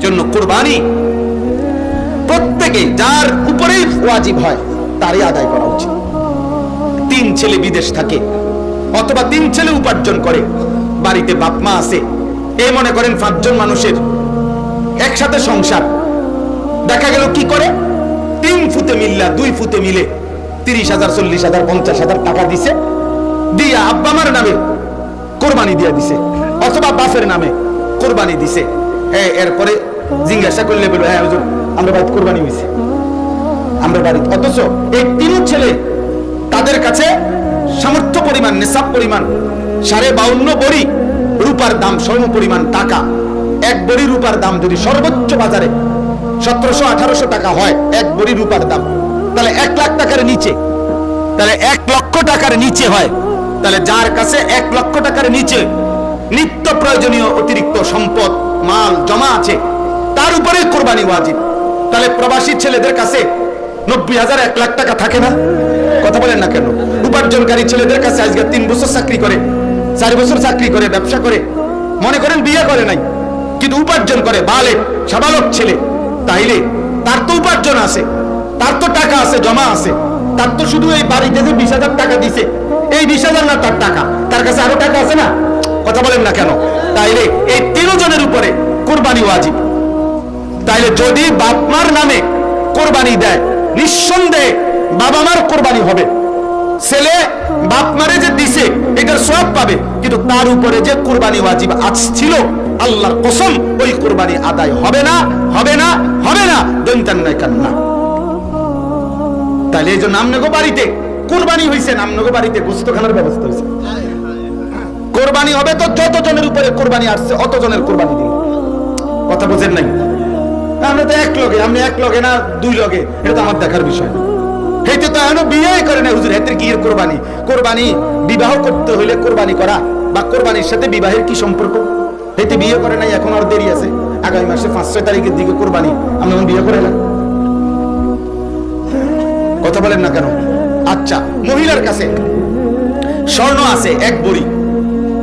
এজন্য কুরবানি প্রত্যেকে যার উপরেই ওয়াজিব হয় তারই আদায় করা উচিত। 3 ছেলে বিদেশ থাকে অথবা 3 ছেলে উপার্জন করে, বাড়িতে বাপ মা আছে, এই মনে করেন 5 জন মানুষের একসাথে সংসার, দেখা গেল কি করে 3 ফুতে মিল্লা 2 ফুতে মিলে 30,000 40,000 50,000 টাকা দিছে, দিয়া আব্বা মার নামে কোরবানি দিয়া দিছে অথবা বাপের নামে কোরবানি দিছে। এরপরে জিজ্ঞাসা করলে বলবে হ্যাঁ হুজুর আমরা বাড়িতে কোরবানি হয়েছে আমরা বাড়িতে, অথচ এই 3 ছেলে তাদের কাছে সামর্থ্য পরিমাণ নেশাব পরিমাণ 52.5 বড়ি রূপার দাম সম পরিমাণ টাকা। 1 বড়ি রূপার দাম যদি সর্বোচ্চ বাজারে 1700-1800 টাকা হয় 1 বড়ি রূপার দাম, তাহলে 1 লাখ টাকার নিচে, তাহলে 1 লক্ষ টাকার নিচে হয়। তাহলে যার কাছে 1 লক্ষ টাকার নিচে নিত্য প্রয়োজনীয় অতিরিক্ত সম্পদ মাল জমা আছে তার উপরে কোরবানি ওয়াজিব। তাহলে প্রবাসী ছেলেদের কাছে 90,000 1 লাখ টাকা থাকে না? কথা বলেন না কেন? উপার্জনকারী ছেলেদের কাছে আজকে 3 বছর চাকরি করে 4 বছর চাকরি করে ব্যবসা করে, মনে করেন বিয়ে করে নাই কিন্তু উপার্জন করে, বালেক সাবালক ছেলে, তাইলে তার তো উপার্জন আছে, তার তো টাকা আছে জমা আছে, তার তো শুধু এই বাড়িতে যে 20,000 টাকা দিছে এই 20,000 না তার টাকা, তার কাছে আরো টাকা আছে না? কথা বলেন না কেন? তাইলে এই 3 জনের উপরে কোরবানি ওয়াজিব। তাইলে যদি বাপ মার নামে কোরবানি দেয় নিঃসন্দেহে বাবা মার কোরবানি হবে, ছেলে বাপ মারে যে দিছে এটার সওয়াব পাবে, কিন্তু তার উপরে যে কোরবানি ওয়াজিব ছিল আল্লাহর কসম ওই কোরবানি আদায় হবে না, হবে না, হবে না, দন্তান নাই কান্না। তাহলে এই যে নামনগো বাড়িতে কোরবানি হয়েছে, নামনগো বাড়িতে গোস্তখানার ব্যবস্থা হয়েছে, কোরবানি হবে তো যত জনের উপরে কোরবানি আসছে অত জনের কোরবানি দিন। কথা বুঝেন নাই? আমরা তো 1 লগে, আপনি 1 লগে না 2 লগে, এটা তো আমার দেখার বিষয় না। হেতে তো এখনো বিয়ে করে না হুজুর, হেতে কি এর কোরবানি? কোরবানি বিবাহ করতে হইলে কোরবানি করা বা কোরবানির সাথে বিবাহের কি সম্পর্ক? হেতে বিয়ে করে নাই, এখন আর দেরি আছে, আগামী মাসে 5-6 তারিখের দিকে কোরবানি, আপনি এখন বিয়ে করে না? কথা বলেন না কেন? আচ্ছা, মহিলার কাছে স্বর্ণ আছে 1 বড়ি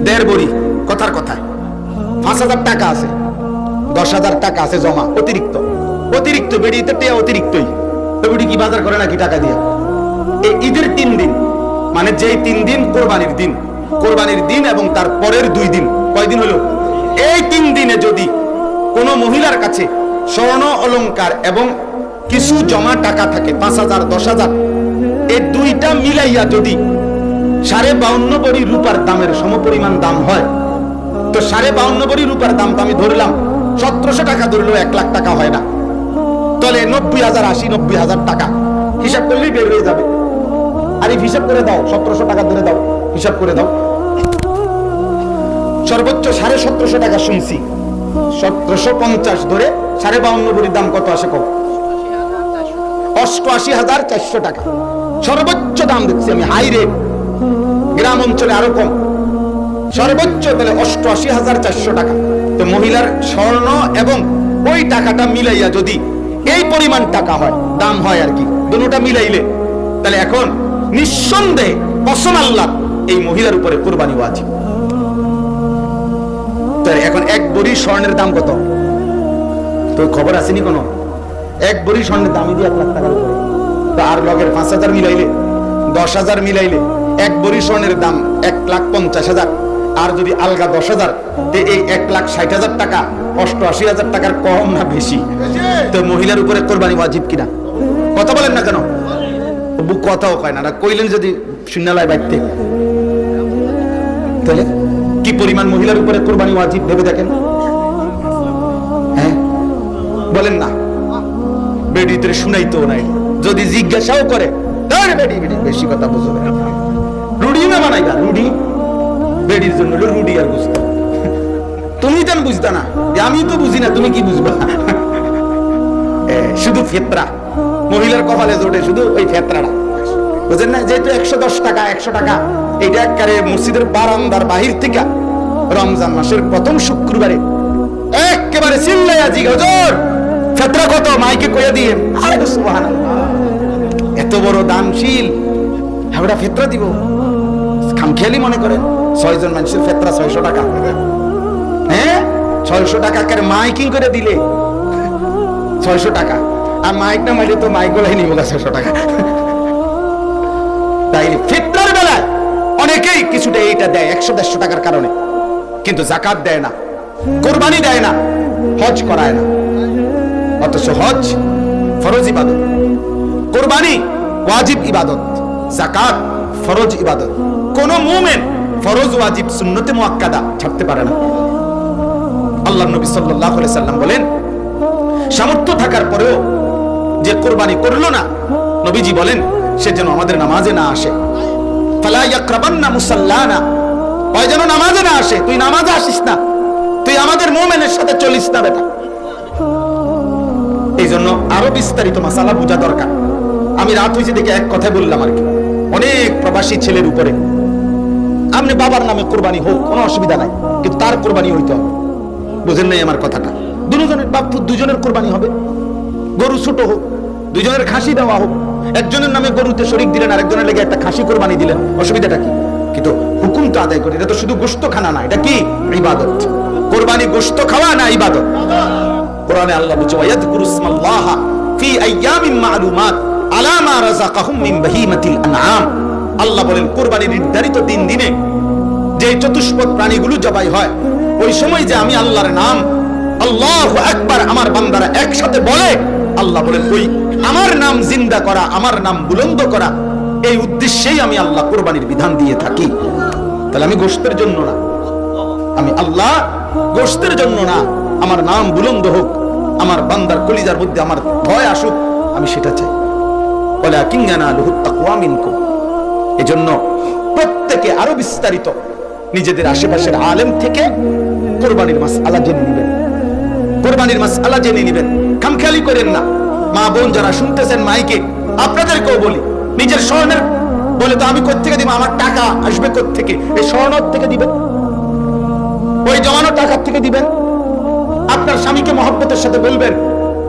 1.5 বড়ি, কথার কথায় 5,000 টাকা আছে, 10,000 টাকা আছে জমা অতিরিক্ত, অতিরিক্ত বেড়িতে টেয়া অতিরিক্তই, বেড়ি কি বাজার করে নাকি টাকা দিয়ে? এই ঈদের 3 দিন মানে যেই 3 দিন কোরবানির দিন, কোরবানির দিন এবং তার পরের 2 দিন, কয়দিন হলো? এই 3 দিনে যদি কোনো মহিলার কাছে স্বর্ণ অলংকার এবং কিছু জমা টাকা থাকে 5,000 10,000, এই 2টা মিলাইয়া যদি 52.5 বড়ি রূপার দামের সমপরিমাণ দাম হয়, তো 52.5 বড়ি রূপার দাম তো আমি ধরলাম 1700 টাকা ধরলেও 1 লাখ টাকা হয় না, তাহলে 90,000 80-90,000 টাকা হিসাব করলেই বের হয়ে যাবে। আর এই হিসাব করে দাও, 1700 টাকা ধরে দাও, হিসাব করে দাও, সর্বোচ্চ 1750 টাকা শুনছি, 1750 ধরে 52.5 বড়ির দাম কত আসে? কম 88,400 টাকা সর্বোচ্চ দাম দেখছি আমি, হাই রেট, গ্রাম অঞ্চলে আরো কম, সর্বোচ্চ তাহলে 88,400 টাকা। তো মহিলার স্বর্ণ এবং ওই টাকাটা মিলাইয়া যদি এই পরিমাণ টাকা হয়, দাম হয় আর কি, দুটোটা মিলাইলে, তাহলে এখন নিঃসন্দেহে কসম আল্লাহ এই মহিলার উপরে কোরবানি ওয়াজিব। তাহলে এখন 1 বড়ি স্বর্ণের দাম কত? তো খবর আসেনি কোনো? 1 বড়ি স্বর্ণের দামই দিয়ে 1 লাখ টাকার উপরে, তো আর লগের 5,000 মিলাইলে 10,000 মিলাইলে 1 বড়ি স্বর্ণের দাম 1,50,000, আর যদি আলগা 10,000, এই 1,60,000 টাকা 88,000 টাকার কম না বেশি? তো মহিলার উপরে কোরবানি ওয়াজিব কিনা? কথা বলেন না কেন? বুক কথাও কয় না, কইলেন যদি শূন্যালয় বাইতে, তাহলে কি পরিমাণ মহিলার উপরে কোরবানি ওয়াজিব ভেবে দেখেন। হ্যাঁ বলেন না? বেডিতে শুনাইতো নাই, যদি জিজ্ঞাসাও করে তাহলে বেডি বেডি বেশি কথা বুঝবে, রুডি না বানাইবা, রুডি বেডির জন্য রুডি আর বুঝতো, তুমি তো বুঝতা না, আমি তো বুঝি না, তুমি কি বুঝবা? শুধু ফেতরা মহিলার কপালে জোটে, শুধু ওই ফেতরাটা বুঝেন না? যেহেতু 110 টাকা 100 টাকা, এইটা একেবারে মসজিদের বারান্দার বাহির থেকে রমজান মাসের প্রথম শুক্রবারে একেবারে চিল্লাইয়া জি হুজুর ফেতরা কত, মাইকে কইয়া দিয়ে, আরে সুবহানাল্লাহ, এত বড় দানশীল হাওড়া ফেতরা দিব, খামখেয়ালি মনে করেন 6 জন মানুষের ফেতরা 600 টাকা, হ্যাঁ 600 টাকা করে মাইকিং করে দিলে 600 টাকা, আর মাইক না মাইলে তো মাইক গলাই নিব 600 টাকা। তাই ফিতরার বেলায় অনেকেই কিছুটা এইটা দেয় 100-150 টাকার কারণে, কিন্তু যাকাত দেয় না, কোরবানি দেয় না, হজ করায় না। অথচ হজ ফরজ ইবাদত, কোরবানি ওয়াজিব ইবাদত, যাকাত ফরজ ইবাদত। কোন মুমিন ফরজ ওয়াজিব সুন্নতে মুআক্কাদা ছাড়তে পারে না। আল্লাহর নবী সাল্লাল্লাহু আলাইহি সাল্লাম বলেন, সামর্থ্য থাকার পরেও যে কোরবানি করলো না, নবীজি বলেন সে যেন আমাদের নামাজে না আসে। ফালা ইয়াকরাবান্না মুসাল্লানা, ওই যেন নামাজে না আসে। তুই নামাজে আসিস না, তুই আমাদের মুমিনের সাথে চলিস না বেটা। এই জন্য আরো বিস্তারিত মাসালা বোঝা দরকার। আমি রাত হয়েছে দেখে এক কথাই বললাম আর কি। অনেক প্রবাসী ছেলের উপরে আপনি বাবার নামে কোরবানি হোক, কোনো অসুবিধা নাই, কিন্তু তার কোরবানি হইতে হবে। বুঝেন নাই আমার কথাটা? দুজনের বাপ দুজনের কোরবানি হবে। গরু ছোট হোক, দুজনের খাসি দেওয়া হোক। একজনের নামে গরুতে শরীক দিলেন, আরেকজনের লেগে একটা খাসি কোরবানি দিলেন, অসুবিধাটা কি? কিন্তু হুকুমটা আদায় করি। এটা তো শুধু গোশত খানা না, এটা কি ইবাদত। কোরবানি গোশত খাওয়া না ইবাদত। কোরআনে আল্লাহ বলছে, ওয়ায়াযকুরুসমাল্লাহ ফি আইয়ামিন মা'লুমাত আলা মা রাযাকাহুম মিন বাহিমাতিল আনআম। আল্লাহ বলেন কোরবানির নির্ধারিত দিনে যে চতুষ্পদ প্রাণীগুলো জবাই হয়, ওই সময় যে আমি আল্লাহর নাম আল্লাহু আকবার আমার বান্দারা একসাথে বলে, আল্লাহ বলেন ওই আমার নাম জিন্দা করা, আমার নাম বুলন্দ করা, এই উদ্দেশ্যেই আমি আল্লাহ কোরবানির বিধান দিয়ে থাকি। তাহলে আমি গোশতের জন্য না, আমি আল্লাহ গোশতের জন্য না, আমার নাম বুলন্দ হোক, আমার বান্দার কলিজার মধ্যে আমার ভয় আসুক, আমি সেটা চাই। ওয়ালাকিন ইয়ানালুহুত তাকওয়া মিনকুম। এজন্য প্রত্যেকে আরো বিস্তারিত নিজেদের আশেপাশের আলেম থেকে কোরবানির মাসআলা জেনে নেবেন, কোরবানির মাসআলা জেনে নেবেন। খামখেয়ালি করেন না। মা বোন যারা শুনতেছেন মাইকে, আপনাদেরকেও বলি, নিজের স্বর্ণের বলে তো আমি কোত্থেকে দিব, আমার টাকা আসবে কোত্থেকে? এই স্বর্ণ থেকে দিবেন, ওই জমানো টাকার থেকে দিবেন। আপনার স্বামীকে মহব্বতের সাথে বলবেন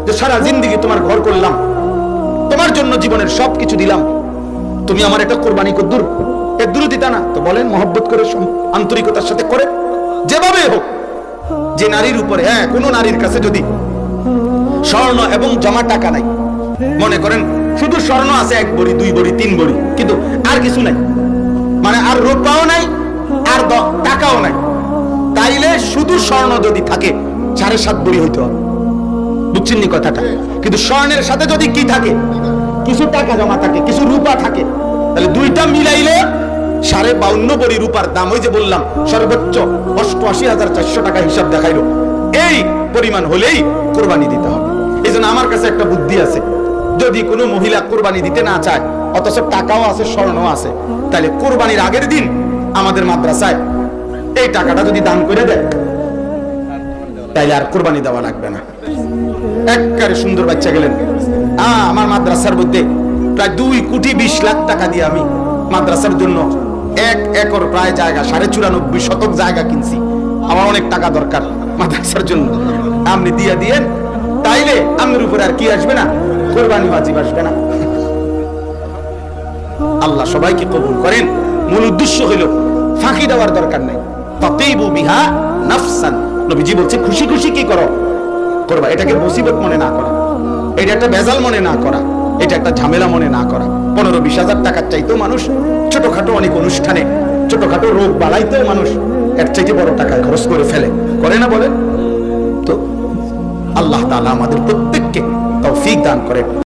যে সারা জিন্দেগি তোমার ঘর করলাম, তোমার জন্য জীবনের সবকিছু দিলাম, তুমি আমার একটা কোরবানি কদ্দুর এদুর দিতা না? তো বলেন মহব্বত করে, আন্তরিকতার সাথে করে, যেভাবে হোক। যে নারীর উপরে, হ্যাঁ, কোন নারীর কাছে যদি স্বর্ণ এবং জমা টাকা নাই, মনে করেন শুধু স্বর্ণ আছে 1 ভরি 2 ভরি 3 ভরি, কিন্তু আর কিছু নাই, মানে আর রূপাও নাই আর টাকাও নাই, তাইলে শুধু স্বর্ণ যদি থাকে 7.5 ভরি হইতে হবে। বুঝছেন নি কথাটা? কিন্তু স্বর্ণের সাথে যদি কি থাকে, কিছু টাকা জমা থাকে, কিছু রূপা থাকে, তাহলে দুইটা মিলাইলে 52.5 ভরি রূপার দাম। ওই যে বললাম সর্বোচ্চ 88,400 টাকা হিসাব দেখাইলো। এই পরিমাণ হলেই কোরবানি দিতে হবে। এই জন্য আমার কাছে একটা বুদ্ধি আছে, যদি কোনো মহিলা কোরবানি দিতে না চায়, অথচ টাকাও আছে স্বর্ণ আছে, তাহলে কোরবানির আগের দিন আমাদের মাদ্রাসায় এই টাকাটা যদি দান করে দেয়, তাইলে আর কোরবানি দেওয়া লাগবে না। একবারে সুন্দর বাচ্চা গেলেন। আমার মাদ্রাসার মধ্যে প্রায় 2,20,00,000 টাকা দিয়ে আমি মাদ্রাসার জন্য 1 একর প্রায় জায়গা, 94.5 শতক জায়গা কিনছি। আমার অনেক টাকা দরকার মাদ্রাসার জন্য, আপনি দিয়ে দিয়েন, তাইলে আপনার উপরে আর কি আসবে না, কোরবানি ওয়াজিব আসবে না। আল্লাহ সবাইকে কবুল করেন। মূল উদ্দেশ্য হইল ফাঁকি দেওয়ার দরকার নাই। তাতিবু বিহা নাফসান, নবীজি বলছে খুশি খুশি কি করো করবা, এটাকে মুসিবত মনে না করা, এটা একটা বেজাল মনে না করা, এটা একটা ঝামেলা মনে না করা। 15-20 টাকার চাইতেও মানুষ ছোটখাটো অনেক অনুষ্ঠানে, ছোটখাটো রোগ বাড়াইতেও মানুষ এর চাইতে বড় টাকা খরচ করে ফেলে, করে না বলেন? তো আল্লাহ তাআলা আমাদের প্রত্যেককে তৌফিক দান করেন।